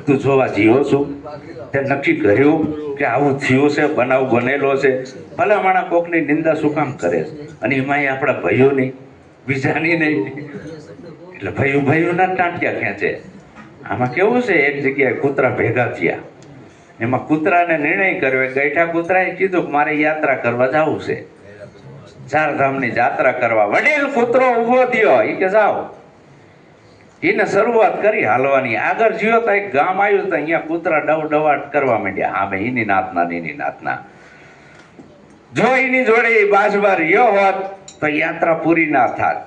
તું જોવા જીવો છું? તે નક્કી કર્યું કે આવું થયું છે, બનાવ બનેલો છે, ભલા માણા કોકની નિંદા શું કામ કરે છે? અને એમાંય આપણા ભાઈઓની, બીજાની નહીં. એટલે ભાઈઓના ટાંટિયા ખેંચે. આમાં કેવું છે, એક જગ્યાએ કૂતરા ભેગા થયા, એમાં કૂતરાને નિર્ણય કર્યો, ગઈઠા કૂતરાએ કીધું કે મારે યાત્રા કરવા જવું છે, 4 ધામની યાત્રા કરવા. વડીલ કૂતરો ઊભો થયો, એ કે જાઓ. એને શરૂઆત કરી હાલવાની. આગળ જ્યો તો એક ગામ આવ્યું, તો અહીંયા કૂતરા ડવડવાટ કરવા માંડ્યા. હા ભાઈ, એની નાતના. જો એની જોડે બાજબાર રહ્યો હોત તો યાત્રા પૂરી ના થાત.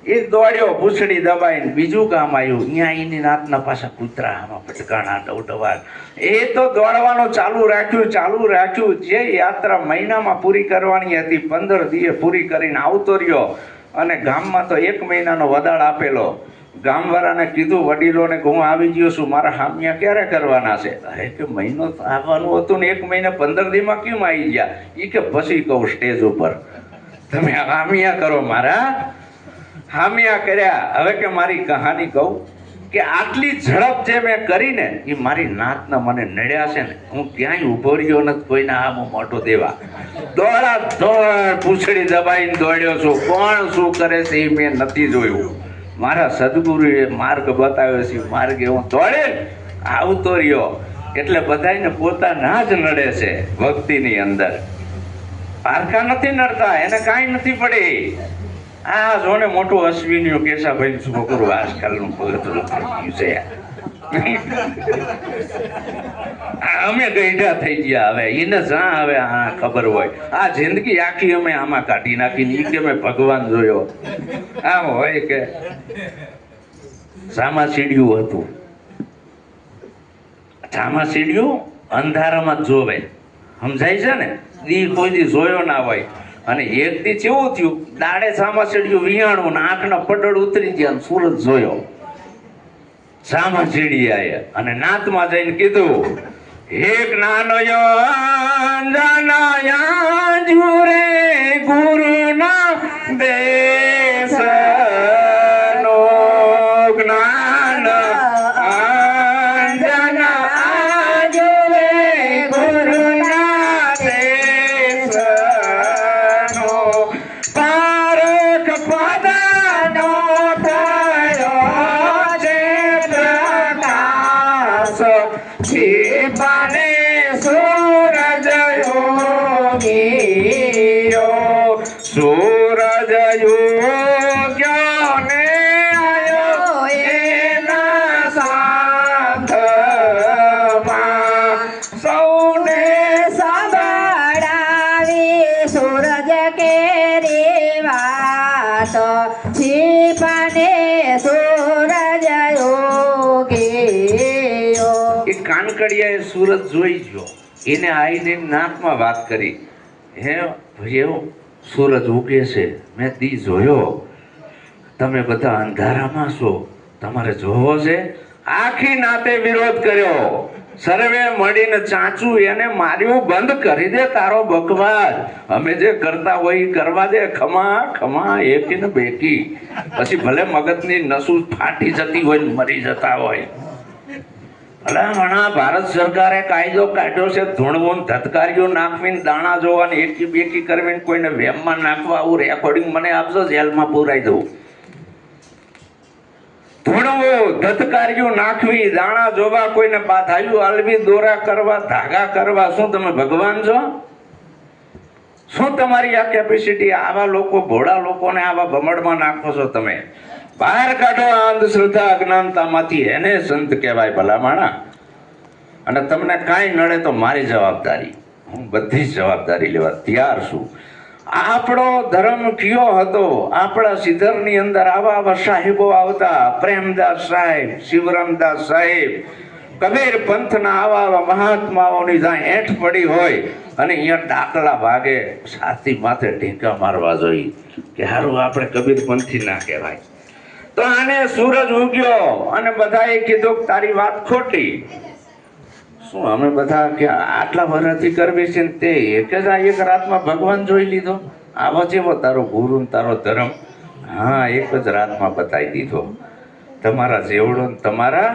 એ દોડ્યો, પૂંછડી દબાઈને બીજું ગામ આવ્યું, અહીંયા એની નાતના પાછા કૂતરા આમાં ભટકાણા ડવડવાટ. એ તો દોડવાનું ચાલુ રાખ્યું. જે યાત્રા મહિનામાં પૂરી કરવાની હતી, 15 દિવસે પૂરી કરીને આવતો રહ્યો. અને ગામમાં તો 1 મહિનાનો વદાળ આપેલો. ગામવાળાને કીધું, વડીલોને કે હું આવી ગયો છું, મારા હામિયા ક્યારે કરવાના છે? અરે કે મહિનો આવવાનું હતું ને 1 મહિને 15 દીમાં કેમ આવી ગયા? એ કે પછી કહું સ્ટેજ ઉપર તમે હામિયા કરો. મારા હામિયા કર્યા. હવે કે મારી કહાની કહું કે આટલી ઝડપ જે મેં કરીને એ મારી નાતના મને નડ્યા છે ને, હું ક્યાંય ઉભો રહ્યો નથી કોઈના આમો મોટો દેવા. દોડ પૂંછડી દબાઈને દોડ્યો છું. કોણ શું કરે છે એ મેં નથી જોયું. મારા સદગુરુએ માર્ગ બતાવ્યો છે, માર્ગે હું દોડે આવતો રહ્યો. એટલે બધાને પોતાના જ નડે છે ભક્તિની અંદર. પારખા નથી નડતા, એને કાંઈ નથી પડી. આ જોને મોટું અશ્વિનીઓ કેશાભાઈ છોકરું આજકાલનું પગથરું થઈ ગયું છે. અમે ગઈઢા થઈ ગયા. હવે એને જ્યાં હવે આ ખબર હોય, આ જિંદગી આખી અમે આમાં કાઢી નાખી. કે મેં ભગવાન જોયો. આમ હોય કે સામા સીડ્યું હતું. સામા સીડ્યું અંધારામાં જ જોવે, સમજાય છે ને? દી કોઈ દી જોયો ના હોય. અને એક દી કેવું થયું, દાડે સામા સીડ્યું વિહાણું ને આંખના પડડ ઉતરી ગયા, સૂરજ જોયો. સામા સીડી આયા અને નાતમાં જઈને કીધું, એક નાનો જુરે ગુરુના દેશનો જ્ઞાન અંજના જુરે ગુરુના દેશનો પારખ પદનો થયો છે પ્રકાશ. જીવને સૂરજ યોગીયો, સૂરજ યોગ્યો ને આયો એના સાથમાં. સૌને સંભળાવી સૂરજ કેરી વાત, જીવને સૂરજ યોગીયો. એ કાનકડિયાએ સુરત જોઈ ગયો. એને આઈને નાકમાં વાત કરી, હે ભાઈઓ, સૂરજ ઉગે છે, મેં દી જોયો. તમે બધા અંધારામાં છો, તમારે જોવો છે? આખી નાતે વિરોધ કર્યો. સર્વે મળીને ચાંચું એને માર્યું, બંધ કરી દે તારો બકવાસ. અમે જે કરતા હોય એ કરવા દે. ખમા એકી ને બેકી. પછી ભલે મગજની નસું ફાટી જતી હોય, મરી જતા હોય. ભલા ભારત સરકારે કાયદો કાઢ્યો છે, ધૂણવું ધતકારીઓ નાખવીને દાણા જોવાની એકી બેકી કરવીને કોઈને વેમમાં નાખવા. આવું રેકોર્ડિંગ મને આપજો, જેલમાં પુરાઈ દઉં. ધૂણવું ધતકારીઓ નાખવી, દાણા જોવા, કોઈને બાધાયું આલવી, દોરા કરવા, ધાગા કરવા. શું તમે ભગવાન છો? શું તમારી આ કેપેસિટી? આવા લોકો, ભોળા લોકોને આવા ભમડમાં નાખો છો તમે. બહાર કાઢો આ અંધશ્રદ્ધા અજ્ઞાનતામાંથી. એને સંત કહેવાય ભલા માણા. અને તમને કાંઈ નડે તો મારી જવાબદારી, હું બધી જ જવાબદારી લેવા તૈયાર છું. આપણો ધર્મ કયો હતો? આપણા સિદ્ધરની અંદર આવા સાહેબો આવતા. પ્રેમદાસ સાહેબ, શિવરામદાસ સાહેબ, કબીર પંથના આવા મહાત્માઓની જ્યાં હેઠ પડી હોય અને અહીંયા ડાકલા ભાગે, છાતી માથે ઢીંકા મારવા જોઈએ કે હારું આપણે કબીર પંથી ના કહેવાય. તો આને સૂરજ ઉગ્યો અને બધાએ કીધું તારી વાત ખોટી. શું અમે બધા કે આટલા વર્ષથી કરવી છે ને તે એક જ એક રાતમાં ભગવાન જોઈ લીધો? આવો જેવો તારો ગુરુ ને તારો ધર્મ. હા, એક જ રાતમાં બતાવી દીધો. તમારા જેવડો ને તમારા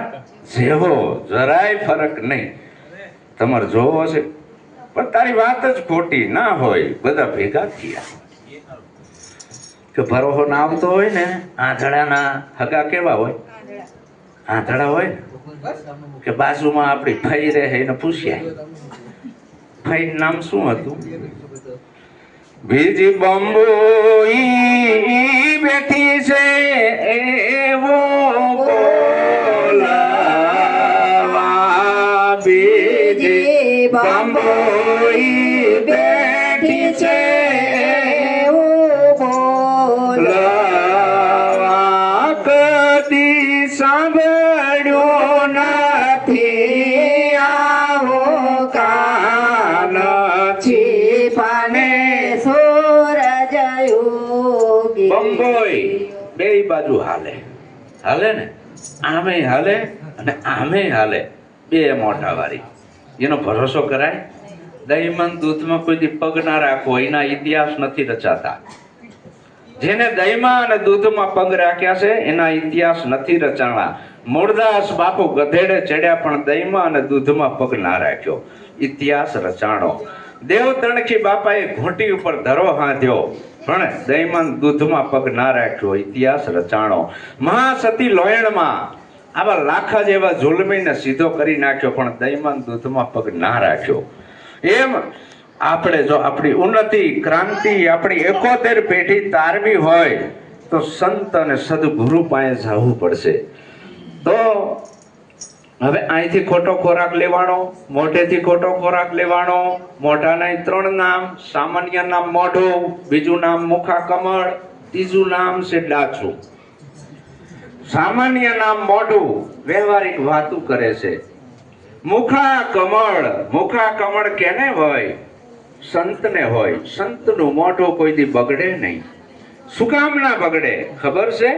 જેવો જરાય ફરક નહીં. તમારે જોવો છે પણ તારી વાત જ ખોટી ના હોય, બધા ભેગા થયા કે ભરોહો ના આવતો હોય ને, આંધળાના હગા કેવા હોય? આંધળા હોય ને કે બાજુમાં આપણી ફઈ રહે એને પૂછ્યા, ફઈ નામ શું હતું? બીજી બંબોઈ બેઠી છે એવો બોલાવા, બીજી બંબોઈ બેઠી છે એવું બોલાવા, કદી સાંભળ્યું નથી આવો કાન છીપાને સૂરજ ઉગી. બંબોઈ બે બાજુ હાલે, હાલે ને, આમે હાલે અને આમે હાલે, બે મોઢા વાળી. એનો ભરોસો કરાય? દહીંમાં દૂધમાં કોઈ દી પગ ના રાખવો, એના ઇતિહાસ નથી રચાતા. જેને દહીંમાં અને દૂધમાં પગ રાખ્યા છે એના ઇતિહાસ નથી રચાણા. મૂળદાસ બાપુ ગધેડે ચડ્યા પણ દહીંમાં અને દૂધમાં પગ ના રાખ્યો, ઇતિહાસ રચાણો. દેવ તણખી બાપાએ ઘોંટી ઉપર ધરો હાંધ્યો પણ દહીંમાં દૂધમાં પગ ના રાખ્યો, ઇતિહાસ રચાણો. મહાસતી લોયણમાં આવા લાખા જેવા જુલમીને સીધો કરી નાખ્યો પણ દહીંમાં દૂધમાં પગ ના રાખ્યો. એમ આપણે જો આપણી ઉન્નતિ ક્રાંતિ આપણી 71 પેઢી તારવી હોય તો સંત અને સદગુરુ પાસે જવું પડશે. તો હવે અહીંથી ખોટો ખોરાક લેવાનો, મોઢેથી ખોટો ખોરાક લેવાનો. મોઢાના 3 નામ: સામાન્ય નામ મોઢું, બીજું નામ મુખા કમળ, ત્રીજું નામ છે ડાચું. સામાન્ય નામ મોઢું વ્યવહારિક વાતું કરે છે. મુખા કમળ કેને હોય? સંતને હોય. સંતનું મોઢું કોઈ દી બગડે નહીં. શું કામ ના બગડે ખબર છે?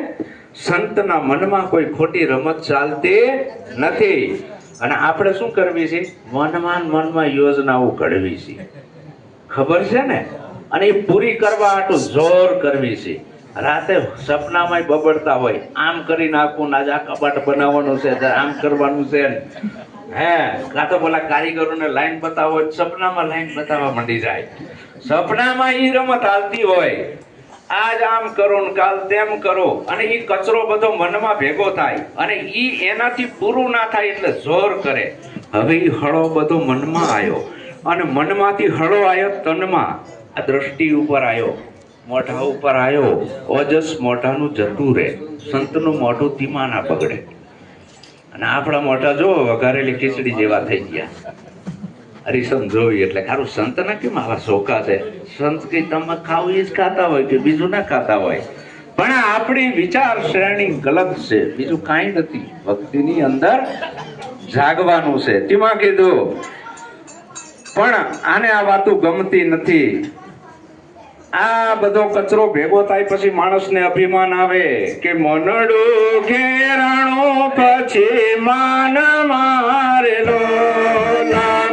સંતના મનમાં કોઈ ખોટી રમત ચાલતી નથી. અને આપણે શું કરવી છે? મનમાં યોજનાઓ ઘડવી છે, ખબર છે ને? અને એ પૂરી કરવા હાટુ જોર કરવી છે. રાતે સપનામાં બબડતા હોય, આમ કરી નાખું, આજે આ કબાટ બનાવવાનું છે, આમ કરવાનું છે. હે કાં તો બોલા કારીગરોને લાઈન બતાવો, સપનામાં લાઈન બતાવવા માંડી જાય. સપનામાં ઈ રમત હાલતી હોય, આજ આમ કરો ને કાલ તેમ કરો, અને ઈ કચરો બધો મનમાં ભેગો થાય અને ઈ એનાથી પૂરું ના થાય એટલે જોર કરે. હવે ઈ હળો બધો મનમાં આવ્યો અને મનમાંથી હળો આવ્યો તનમાં, આ દ્રષ્ટિ ઉપર આવ્યો, મોઢા ઉપર આવ્યો. ઓજસ મોઢાનું જતું રહે. સંતનું મોઢું ધીમા ના બગડે. અને આપણા મોઢા જો વઘારેલી ખીચડી જેવા થઈ ગયા. હરિસમ જોવી એટલે ખારું સંતના કેમ આવા શોખા છે? સંત કે તમે ખાવ એ જ ખાતા હોય કે બીજું ના ખાતા હોય, પણ આપણી વિચાર શ્રેણી ગલત છે, બીજું કાંઈ નથી. ભક્તિની અંદર જાગવાનું છે. તેમાં કીધું પણ આને આ વાતો ગમતી નથી. આ બધો કચરો ભેગો થાય પછી માણસને અભિમાન આવે કે મનડું ઘેરાણો પછી માન મારેલો.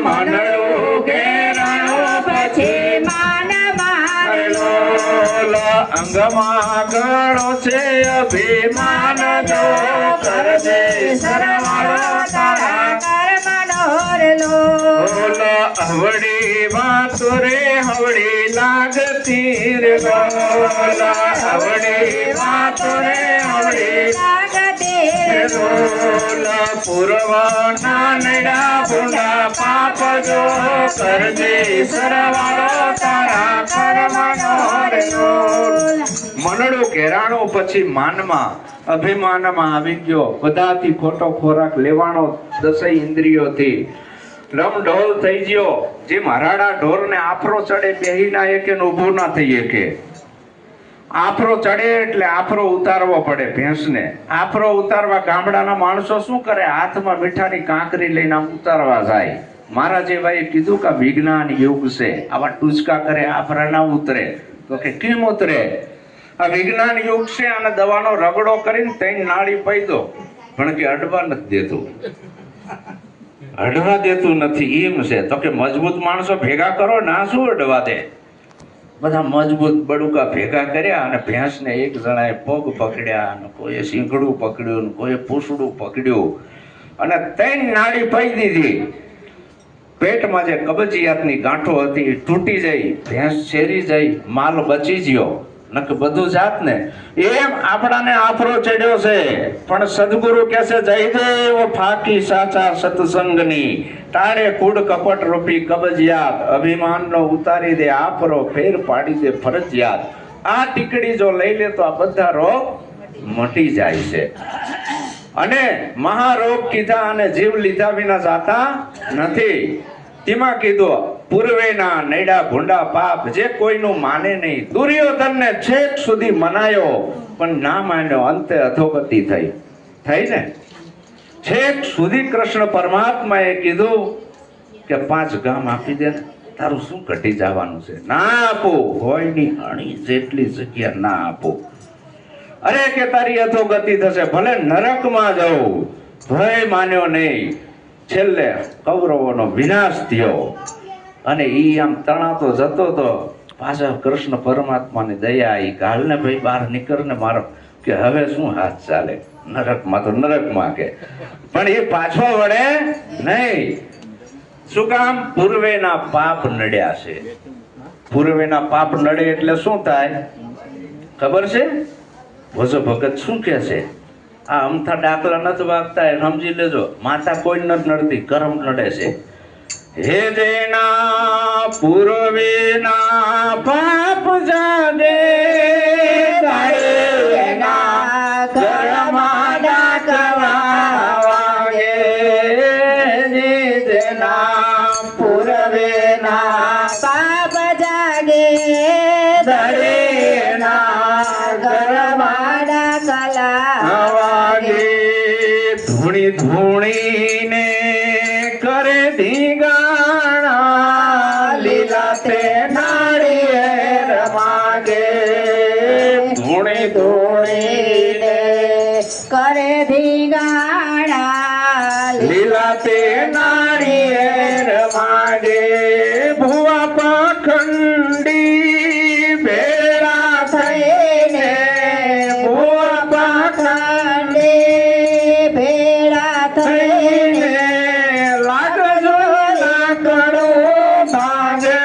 મનડું ઘેરાણો પછી માન મારેલો. અંગમાં ગણો છે અભિમાન જો કરજે સરવાળો તારા કર્મનો રેલો. હવડી વાતો રે હવડી લાગતી રે બોલા. હવડી વાતો રે હવડી લાગતી રે બોલા. પૂર્વના નડા ભૂંડા પાપ જો કરજે સરવાળો તારા કર્મનો રે બોલા. મનડું ઘેરાણો પછી માનમાં અભિમાનમાં આવી ગયો. બધાથી ખોટો ખોરાક લેવાનો 10 ઇન્દ્રિયોથી. રમ ઢોલ થઈ ગયો. જે મરાડા ઢોરને આફરો ચડે બેહી ના એકે ને ઊભું ના થઈ એકે. આફરો ચડે એટલે આફરો ઉતારવો પડે ભેંસને. આફરો ઉતારવા ગામડાના માણસો શું કરે? હાથમાં મીઠાની કાંકરી લઈને આમ ઉતારવા જાય. મારા જેવાએ કીધું કે વિજ્ઞાન યુગ છે, આવા ટૂચકા કરે આફરા ના ઉતરે. તો કે કેમ ઉતરે? આ વિજ્ઞાન યુગ છે અને દવાનો રગડો કરીને 3 નાળી પઈ દો, પણ કે અડવા નથી દેતું. અડવા દેતું નથી એમ છે. તો કે મજબૂત માણસો ભેગા કરો, ના શું અડવા દે? બધા મજબૂત બડુકા ભેગા કર્યા અને ભેંસને એક જણાએ પગ પકડ્યા, અને કોઈએ શીંગડું પકડ્યું, કોઈએ પૂછડું પકડ્યું અને 3 નાડી પાઈ દીધી. પેટમાં જે કબજિયાતની ગાંઠો હતી એ તૂટી જઈ, ભેંસ શેરી જઈ, માલ બચી ગયો, નક બધું જાત ને. એમ આપણાને આફરો ચડ્યો છે, પણ સદગુરુ કહે છે જયદેવ ફાકી સાચા સત્સંગની, ટાળે કુડ કપટ રૂપી કબજિયાત, અભિમાનનો ઉતારી દે આફરો, ફેર પાડી દે ફરજિયાત. આ ટીકડી જો લઈ લે તો આ બધા રોગ મટી જાય છે. અને મહારોગ કીધા અને જીવ લીધા વિના જાતા નથી. તેમાં કીધું પૂર્વેના નૈડા ભૂંડા પાપ જે કોઈનું માને નહીં. દુર્યોધનને છેક સુધી મનાયો પણ ના માન્યો, અંતે અધોગતિ થઈ ને. છેક સુધી કૃષ્ણ પરમાત્માએ કીધું કે 5 ગામ આપી દે, તારું શું ઘટી જવાનું છે? ના આપો, હોય ની અણી જેટલી જગ્યા ના આપો. અરે કે તારી અધોગતિ થશે, ભલે નરકમાં જાઉં, ભય માન્યો નહીં. છેલ્લે કૌરવોનો વિનાશ થયો અને ઈ આમ તણાતો જતો તો પાછા કૃષ્ણ પરમાત્માની દયા આવી, ગાલને ભાઈ બહાર નીકળને મારો, કે હવે શું હાથ ચાલે, નરકમાં તો નરકમાં કે. પણ એ પાછો વળે નહીં. શું કામ? પૂર્વેના પાપ નડ્યા છે. પૂર્વેના પાપ નડે એટલે શું થાય ખબર છે? ભોજો ભગત શું કે છે? આ અમથા ડાકલા નથી વાગતા, સમજી લેજો. માતા કોઈ નથી નડતી, કરમ નડે છે. હે જેના પૂર્વેના પાપ જાગે, એના કર્મમાં ડાકલા વાગે. જેના પૂર્વેના પાપ જાગે દરેના ગરમાડા કલા વાગે. ધૂણી ધૂણીને કરે ધીગાણા, લીલા તે નાળિયેર માગે. ધૂણી ધૂણીને કરે ધીગાણા, લીલા તે નાળિયેર માગે. ભુવા પાખંડી ભેળા થઈને, ભુવા પાખંડી ભેળા થઈને લાગજો લાકડો ભાગે.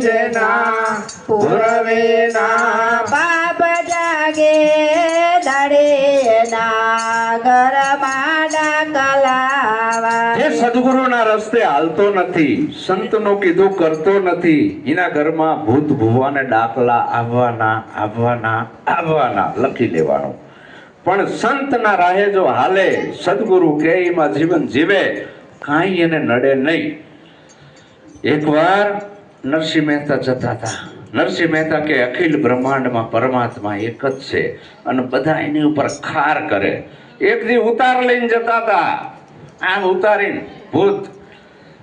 જેના પૂર્વેના પાપ જાગે દરેના ગરમાડા કલાવા. જે સદગુરુના રસ્તે હાલતો નથી, સંતનો કીધું કરતો નથી, એના ઘરમાં ભૂત ભુવાને ડાકલા આવવાના લખી લેવાનું. પણ સંતના રાહે જો હાલે, સદગુરુ કે એમાં જીવન જીવે, કાંઈ એને નડે નહીં. એકવાર નરસિંહ મહેતા જતા હતા. નરસિંહ મહેતા કે અખિલ બ્રહ્માંડમાં પરમાત્મા એક જ છે અને બધા એની ઉપર ખાર કરે. એક દી ઉતાર લઈને જતા હતા, આમ ઉતારીને ભૂત.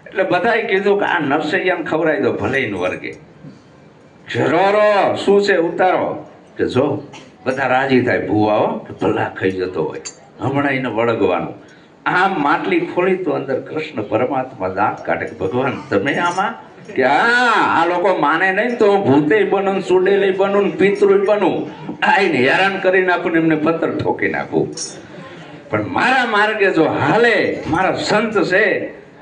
એટલે બધાએ કીધું કે આ નરસૈયાને ખવડાવી દો, ભલે એને વર્ગે. જરોરો શું છે ઉતારો, કે જો બધા રાજી થાય. ભૂવાઓ ભલા ખાઈ જતો હોય, હમણાં એને વળગવાનું. આમ માટલી ખોલી તો અંદર કૃષ્ણ પરમાત્મા દાંત કાઢે કે ભગવાન તમે આમાં, કે હા આ લોકો માને નહીં તો હું ભૂતે બનું, સુડેલી બનું, પિતૃ બનું, આઈને હેરાન કરી નાખું, એમને પથ્થર ઠોકી નાખું. પણ મારા માર્ગે જો હાલે, મારા સંત છે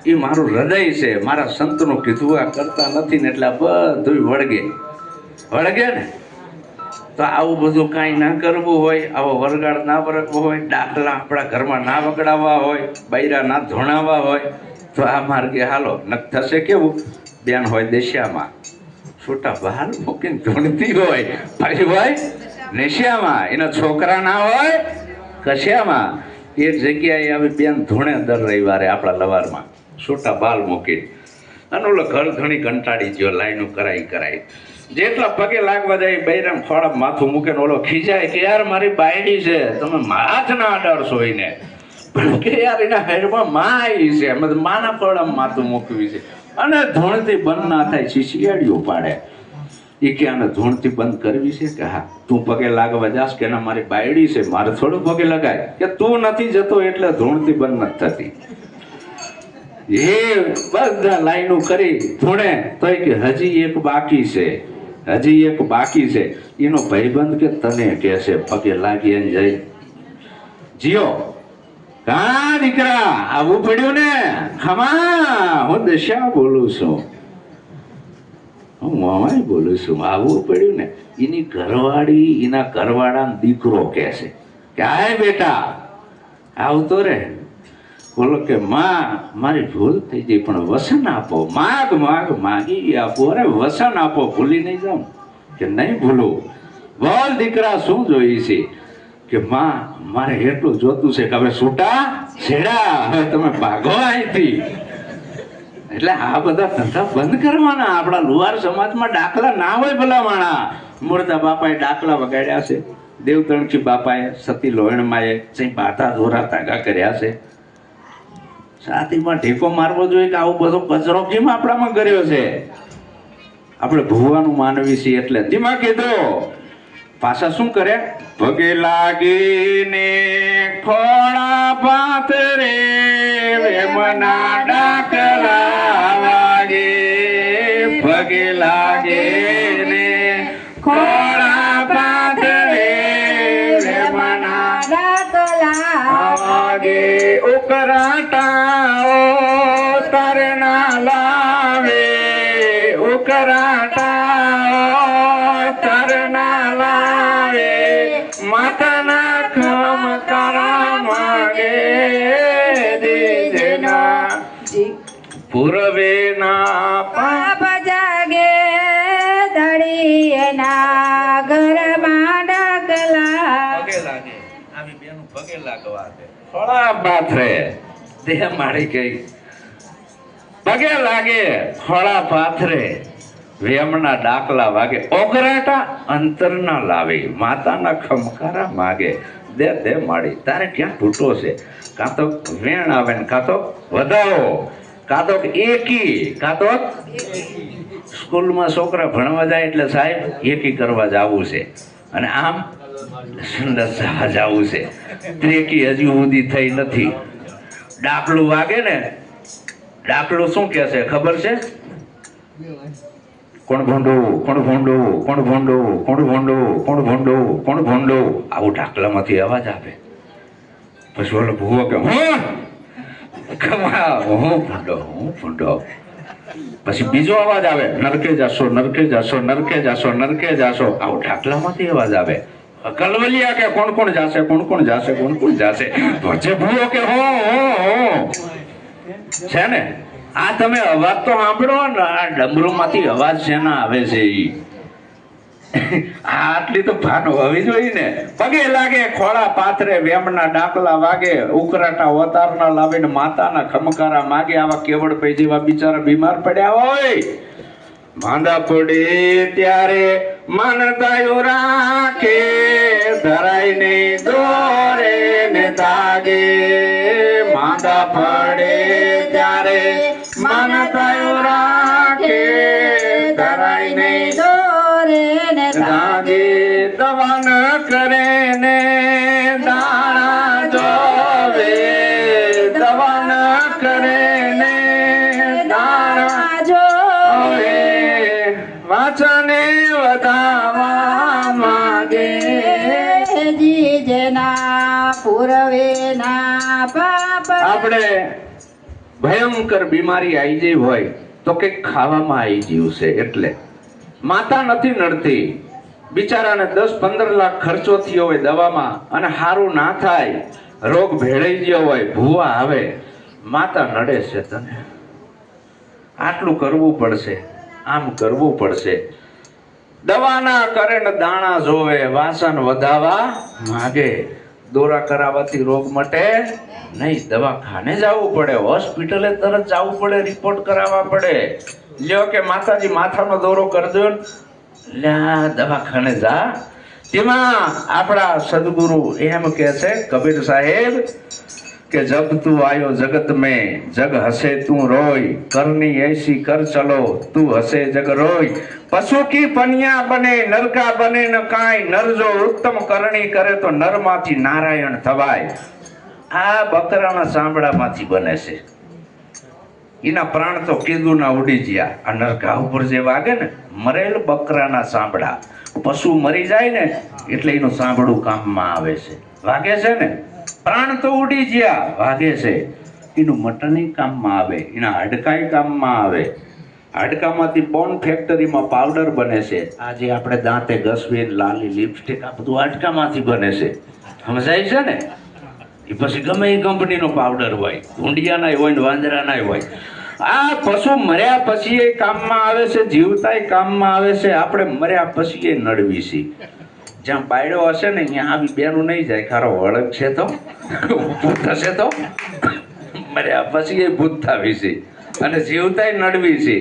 એ મારું હૃદય છે, મારા સંતનું કીધું આ કરતા નથી ને એટલે બધું વળગે ને. તો આવું બધું કાંઈ ના કરવું હોય, આવો વરગાડ ના વરગવો હોય, ડાકલા આપણા ઘરમાં ના વગડાવવા હોય, બૈરા ના ધોણાવવા હોય, તો આ માર્ગે હાલો. નક થશે કેવું? બેન હોય દેશિયામાં, છોટા બહાર મૂકીને ધૂણતી હોય, ભાઈ હોય નેશિયામાં, એના છોકરા ના હોય કશિયામાં. એક જગ્યાએ આવી બેન ધૂણે દર રવિવારે આપણા લવારમાં, છોટા બાલ મૂકીને. અને ઓલો ઘર ઘણી કંટાળી ગયો, લાઈનું કરાઈ. જેટલા પગે લાગવા જાય બૈરામ ખોળા માથું મૂકે ને ઓલો ખીજાય કે યાર મારી બાયડી છે, તમે હાથ ના અડાડશો એને. કે યાર એના હેડમાં માઈ છે, માના ખોળામાં માથું મૂકવી છે. અને ધૂણથી બંધ ના થાય, શિશિયાળીઓ પાડે. એ કે આને ધૂણથી બંધ કરવી છે કે હા તું પગે લાગવા જાસ કે ના મારી બાયડી છે, મારે થોડું પગે લગાય. કે તું નથી જતો એટલે ધૂણથી બંધ નથી થતી. એ બધા લાઈનો કરી ધૂણે તો કે હજી એક બાકી છે. એનો ભાઈબંધ કે તને કે છે પગે લાગી જઈ જીઓ. કા દીકરા આવું પડ્યું ને? ખમા હું દશા બોલું છું, હું મામાય બોલું છું. આવું પડ્યું ને? એની ઘરવાળી એના ઘરવાળાનો દીકરો કહે છે કે આય બેટા આવતો રે. બોલો કે માં મારી ભૂલ થઈ ગઈ પણ વસન આપો. માગ માગ માગી આપો. અરે વસન આપો, ભૂલી નહીં જાઉં. કે નહીં ભૂલું. બોલ દીકરા શું જોઈએ છે? કે માં મારે એટલું જોતું છે કે હવે છૂટા છેડા, હવે તમે ભાગો અહીંથી. એટલે આ બધા ધંધા બંધ કરવાના. આપણા લુહાર સમાજમાં દાખલા ના હોય ભલા માણા. મુર્દા બાપાએ દાખલા વગાડ્યા છે, દેવતણકી બાપાએ, સતી લોહણમાએ બાતા ધોરા તાગા કર્યા છે. છાતીમાં ઢેકો મારવો જોઈએ કે આવું બધો કચરો કેમ આપણામાં કર્યો છે? આપણે ભૂવાનું માનવી છીએ એટલે ધીમા કીધો. પાછા શું કરે? પગે લાગીને ખોળા પાથરે વેમના ડાકલા વાગે. પગે લાગીને ખોળા પાથરે વેમના ડાકલા વાગે. ઉકરાટા તરના લાવે, ઉકરાટા તરના લાવે. માતાના ખમકારા માગે દીજના પૂર્વેના પાપ જાગે દળીએના ઘરમાં ડાકલા. પગે લાગે. આવી બેનું પગે લાગવા દે. થોડા પાથરે દેહ મારી ગઈ. પગે લાગે, થોડા પાથરે વેમના ડાકલા વાગે. ઓગરાટા અંતરના લાવે, માતાના ખમકારા માગે. દે દે માડી. તારે ક્યાં તૂટો છે? કાં તો વેણ આવે ને કાં તો વધાવો, કાં તો એકી, કાં તો સ્કૂલમાં છોકરા ભણવા જાય એટલે સાહેબ એકી કરવા જવું છે, અને આમ સંડસ જવું છે. ત્રેકી હજી સુધી થઈ નથી. ડાકલું વાગે ને, ડાકલું શું કહે છે ખબર છે? કોણ ભોંડું, કોણ ભોંડું, કોણ ભોંડું, કોણ ભોંડું, કોણ ભોંડું, કોણ ભોંડું. આવું ઢાકલામાંથી અવાજ આવે. પછી ઓલો ભૂવો કે હું ભૂંડો, હું ભૂંડો. પછી બીજો અવાજ આવે, નરકે જાશો, નરકે જાશો, નરકે જાશો, નરકે જાશો. આવું ઢાકલામાંથી અવાજ આવે. કલવલિયા કે કોણ કોણ જાશે, કોણ કોણ જાશે, કોણ કોણ જાશે. વચ્ચે ભૂવો કે હો છે ને. આ તમે અવાજ તો સાંભળો ને, આ ડમરૂમાંથી અવાજ શેના આવે છે ઈ. આટલી તો ભાન હોવી જોઈએ ને. પગે લાગે, ખોળા પાથરે વેમના ડાકલા વાગે. ઉકરાટા અવતારના લાવીને માતાના ખમકારા માગે. આવા કેવડ પૈ જેવા બિચારા બીમાર પડ્યા હોય, માંદા પડે ત્યારે માનતાયો રાખે. ધરાય ને દોરે ને તાગે. માંદા પડે ત્યારે માનતાયો રાખે. ધરાય ને દોરે ને તાગે. દવા ન કરે ને દાણા જોવે. દવા ન કરે ને દાણા જોવે. વાચને વધાવા માગે. જીજના પૂર્વેના પાપ. આપણે ભયંકર બીમારી આવી જઈ હોય તો કંઈક ખાવામાં આવી ગયું છે એટલે માતા નથી નડતી. બિચારાને 10-15 લાખ ખર્ચો થયો હોય દવામાં અને સારું ના થાય, રોગ ભેળાઈ ગયો હોય, ભૂવા આવે, માતા નડે છે. તને આટલું કરવું પડશે, આમ કરવું પડશે. દવાના કરે ને દાણા જોવે. વાસણ વધાવા માગે. દોરા કરાવવાથી રોગ મટે નહીં. દવાખાને જવું પડે, હોસ્પિટલે તરત જવું પડે, રિપોર્ટ કરાવવા પડે. લ્યો કે માતાજી માથાનો દોરો કરજો, લ્યા દવાખાને જા. તેમાં આપણા સદગુરુ એમ કે છે કબીર સાહેબ કે જબ તું આયો જગત મેં જગ હસે તું રોય. કરની ऐसी कर चलो તું હસે જગ રોય. પશુ કી પનિયા બને નરકા બને ન કાંઈ. નર જો ઉત્તમ કરણી કરે તો નરમાંથી નારાયણ થવાય. આ બકરાના ચામડામાંથી બને છે. એના પ્રાણ તો કીધું ના ઉડી ગયા. આ નરકા ઉપર જે વાગે ને, મરેલ બકરાના ચામડા. પશુ મરી જાય ને એટલે એનું ચામડું કામમાં આવે છે. વાગે છે ને પ્રાણ તો ઉડી ગયા, વાગે છે. એનું મટન કામમાં આવે, એના હાડકાઈ કામમાં આવે. હાડકામાંથી બોન ફેક્ટરીમાં પાવડર બને છે. આજે આપણે દાંતે ઘસવી, લાલી લિપસ્ટિક, આ બધું હાડકામાંથી બને છે. સમજાય છે ને? એ પછી ગમે એ કંપનીનો પાવડર હોય, ઊંડિયાના હોય ને વાંદરાના હોય. આ પશુ મર્યા પછી એ કામમાં આવે છે, જીવતાય કામમાં આવે છે. આપણે મર્યા પછી એ નડવી છે. જ્યાં બાયડો હશે ને ત્યાં આવી બેનું નહીં જાય. ખારો વળગ છે તો ભૂત હશે તો મર્યા પછી એ ભૂત થાવી છે અને જીવતાય નડવી છે.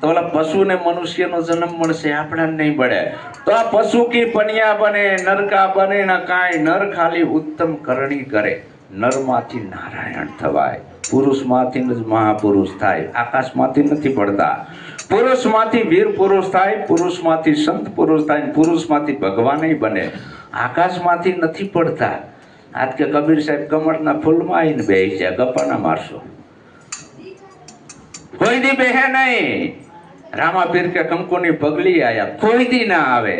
તો ઓલા પશુને મનુષ્યનો જન્મ મળશે, આપણાને નહીં મળે. તો આ પશુ કી પનિયા બને, નરકા બને ના કાંઈ. નર ખાલી ઉત્તમ કરણી કરે, નરમાંથી નારાયણ થવાય, પુરુષમાંથી જ મહાપુરુષ થાય. આકાશમાંથી નથી પડતા. પુરુષમાંથી વીર પુરુષ થાય, પુરુષમાંથી સંત પુરુષ થાય, પુરુષમાંથી ભગવાન બને. આકાશમાંથી નથી પડતા. આજ કે કબીર સાહેબ કમળના ફૂલમાં આવીને બેસી જાય, ગપ્પાના મારશો, કોઈ દી બેહે નહીં. રામાપીર કે કંકુની પગલી આયા, કોઈ દી ના આવે.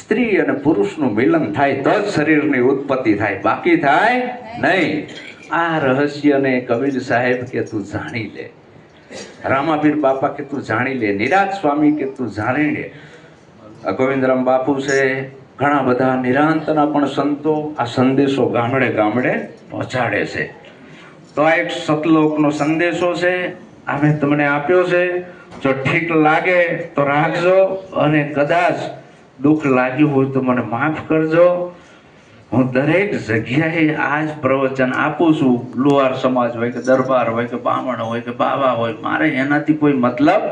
સ્ત્રી અને પુરુષનું મિલન થાય તો જ શરીરની ઉત્પત્તિ થાય, બાકી થાય નહીં. આ રહસ્યને કબીર સાહેબ કે તું જાણી લે, રામાપીર બાપા કે તું જાણી લે, નિરાજ સ્વામી કે તું જાણી લે. ગોવિંદરામ બાપુ છે, ઘણા બધા નિરાંતના પણ સંતો આ સંદેશો ગામડે ગામડે પહોંચાડે છે. તો આ એક સતલોકનો સંદેશો છે, આ મેં તમને આપ્યો છે. જો ઠીક લાગે તો રાખજો, અને કદાચ દુઃખ લાગ્યું હોય તો મને માફ કરજો. હું દરેક જગ્યાએ આ જ પ્રવચન આપું છું. લુહાર સમાજ હોય કે દરબાર હોય કે બામણ હોય કે બાવા હોય, મારે એનાથી કોઈ મતલબ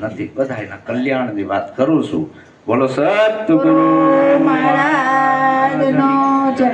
નથી. બધા એના કલ્યાણની વાત કરું છું. બોલો સતગુરુ મહારાજનો જય.